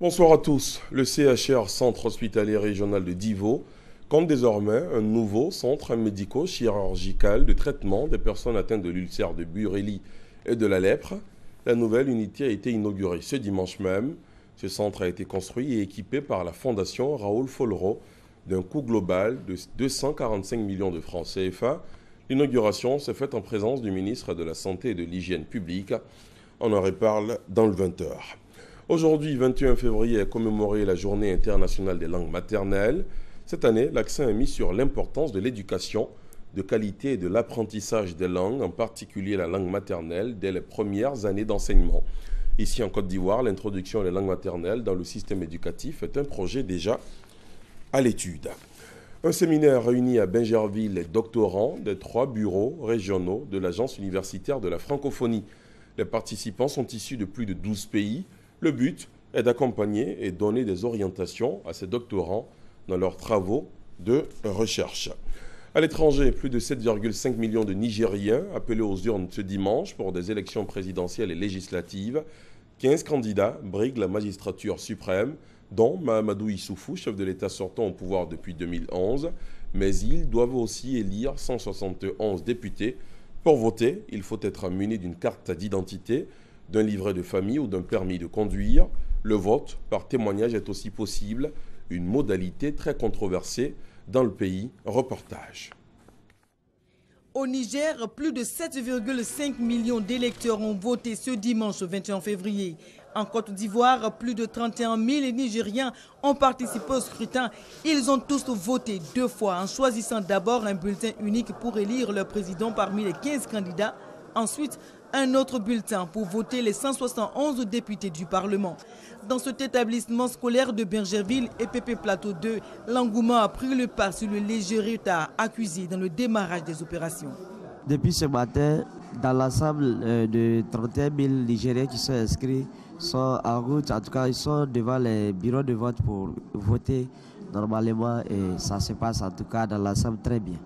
Bonsoir à tous. Le CHR, Centre hospitalier régional de Divo, compte désormais un nouveau centre médico-chirurgical de traitement des personnes atteintes de l'ulcère de Bureli et de la lèpre. La nouvelle unité a été inaugurée ce dimanche même. Ce centre a été construit et équipé par la Fondation Raoul Follereau d'un coût global de 245 millions de francs CFA. L'inauguration s'est faite en présence du ministre de la Santé et de l'Hygiène publique. On en reparle dans le 20h. Aujourd'hui, 21 février, est commémorée la Journée internationale des langues maternelles. Cette année, l'accent est mis sur l'importance de l'éducation, de qualité et de l'apprentissage des langues, en particulier la langue maternelle, dès les premières années d'enseignement. Ici en Côte d'Ivoire, l'introduction des langues maternelles dans le système éducatif est un projet déjà à l'étude. Un séminaire réunit à Bingerville les doctorants des 3 bureaux régionaux de l'Agence universitaire de la francophonie. Les participants sont issus de plus de 12 pays. Le but est d'accompagner et donner des orientations à ces doctorants dans leurs travaux de recherche. À l'étranger, plus de 7,5 millions de Nigériens appelés aux urnes ce dimanche pour des élections présidentielles et législatives. 15 candidats briguent la magistrature suprême, dont Mahamadou Issoufou, chef de l'État sortant au pouvoir depuis 2011. Mais ils doivent aussi élire 171 députés. Pour voter, il faut être muni d'une carte d'identité, d'un livret de famille ou d'un permis de conduire. Le vote par témoignage est aussi possible, une modalité très controversée dans le pays. Reportage. Au Niger, plus de 7,5 millions d'électeurs ont voté ce dimanche 21 février. En Côte d'Ivoire, plus de 31 000 Nigériens ont participé au scrutin. Ils ont tous voté 2 fois en choisissant d'abord un bulletin unique pour élire leur président parmi les 15 candidats. Ensuite, un autre bulletin pour voter les 171 députés du Parlement. Dans cet établissement scolaire de Bingerville et Pépé Plateau 2, l'engouement a pris le pas sur le léger retard accusé dans le démarrage des opérations. Depuis ce matin, dans l'ensemble de 31 000 Nigériens qui sont inscrits sont en route, en tout cas ils sont devant les bureaux de vote pour voter normalement et ça se passe en tout cas dans l'ensemble très bien.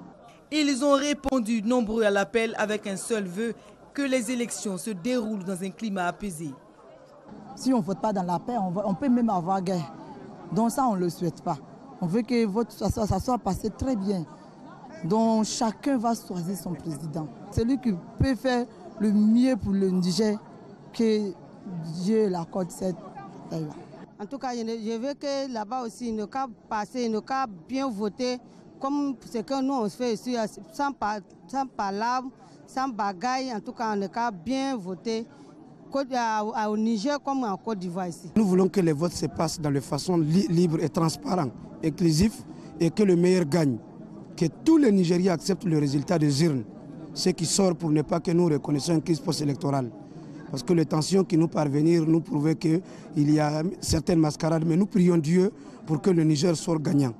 Ils ont répondu nombreux à l'appel avec un seul vœu, que les élections se déroulent dans un climat apaisé. Si on ne vote pas dans la paix, on peut même avoir guerre. Donc ça, on ne le souhaite pas. On veut que ça soit passé très bien. Donc chacun va choisir son président. Celui qui peut faire le mieux pour le Niger, que Dieu l'accorde cette paix-là. En tout cas, je veux que là-bas aussi, il ne cas passer, il ne cas bien voter, comme ce que nous on fait ici, sans palabre, sans bagaille, en tout cas, on ne cas bien voter au Niger comme en Côte d'Ivoire ici. Nous voulons que les votes se passent dans de façon libre et transparente, inclusif et que le meilleur gagne. Que tous les Nigériens acceptent le résultat des urnes, ce qui sort pour ne pas que nous reconnaissions une crise post-électorale. Parce que les tensions qui nous parvenir nous prouvent qu'il y a certaines mascarades, mais nous prions Dieu pour que le Niger soit gagnant.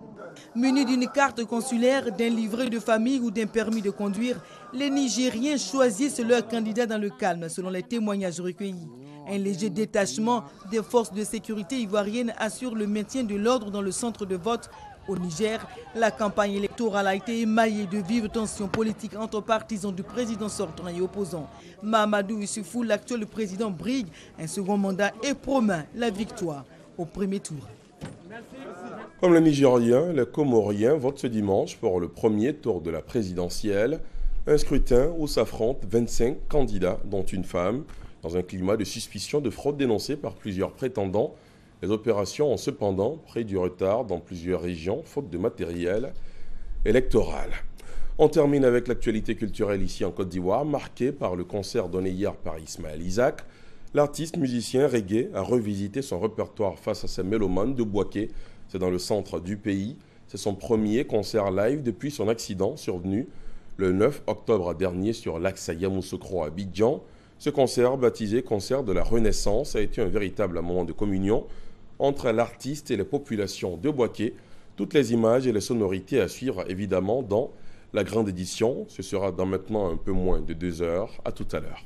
Munis d'une carte consulaire, d'un livret de famille ou d'un permis de conduire, les Nigériens choisissent leur candidat dans le calme, selon les témoignages recueillis. Un léger détachement des forces de sécurité ivoiriennes assure le maintien de l'ordre dans le centre de vote. Au Niger, la campagne électorale a été émaillée de vives tensions politiques entre partisans du président sortant et opposants. Mahamadou Issoufou, l'actuel président, brigue un second mandat et promet la victoire au premier tour. Comme les Nigériens, les Comoriens votent ce dimanche pour le premier tour de la présidentielle. Un scrutin où s'affrontent 25 candidats, dont une femme, dans un climat de suspicion de fraude dénoncée par plusieurs prétendants. Les opérations ont cependant pris du retard dans plusieurs régions, faute de matériel électoral. On termine avec l'actualité culturelle ici en Côte d'Ivoire, marquée par le concert donné hier par Ismaël Isaac. L'artiste musicien reggae a revisité son répertoire face à ses mélomanes de Bouaké. C'est dans le centre du pays. C'est son premier concert live depuis son accident survenu le 9 octobre dernier sur l'axe Yamoussoukro à Abidjan. Ce concert, baptisé Concert de la Renaissance, a été un véritable moment de communion entre l'artiste et les populations de Bouaké. Toutes les images et les sonorités à suivre évidemment dans la grande édition. Ce sera dans maintenant un peu moins de 2 heures. À tout à l'heure.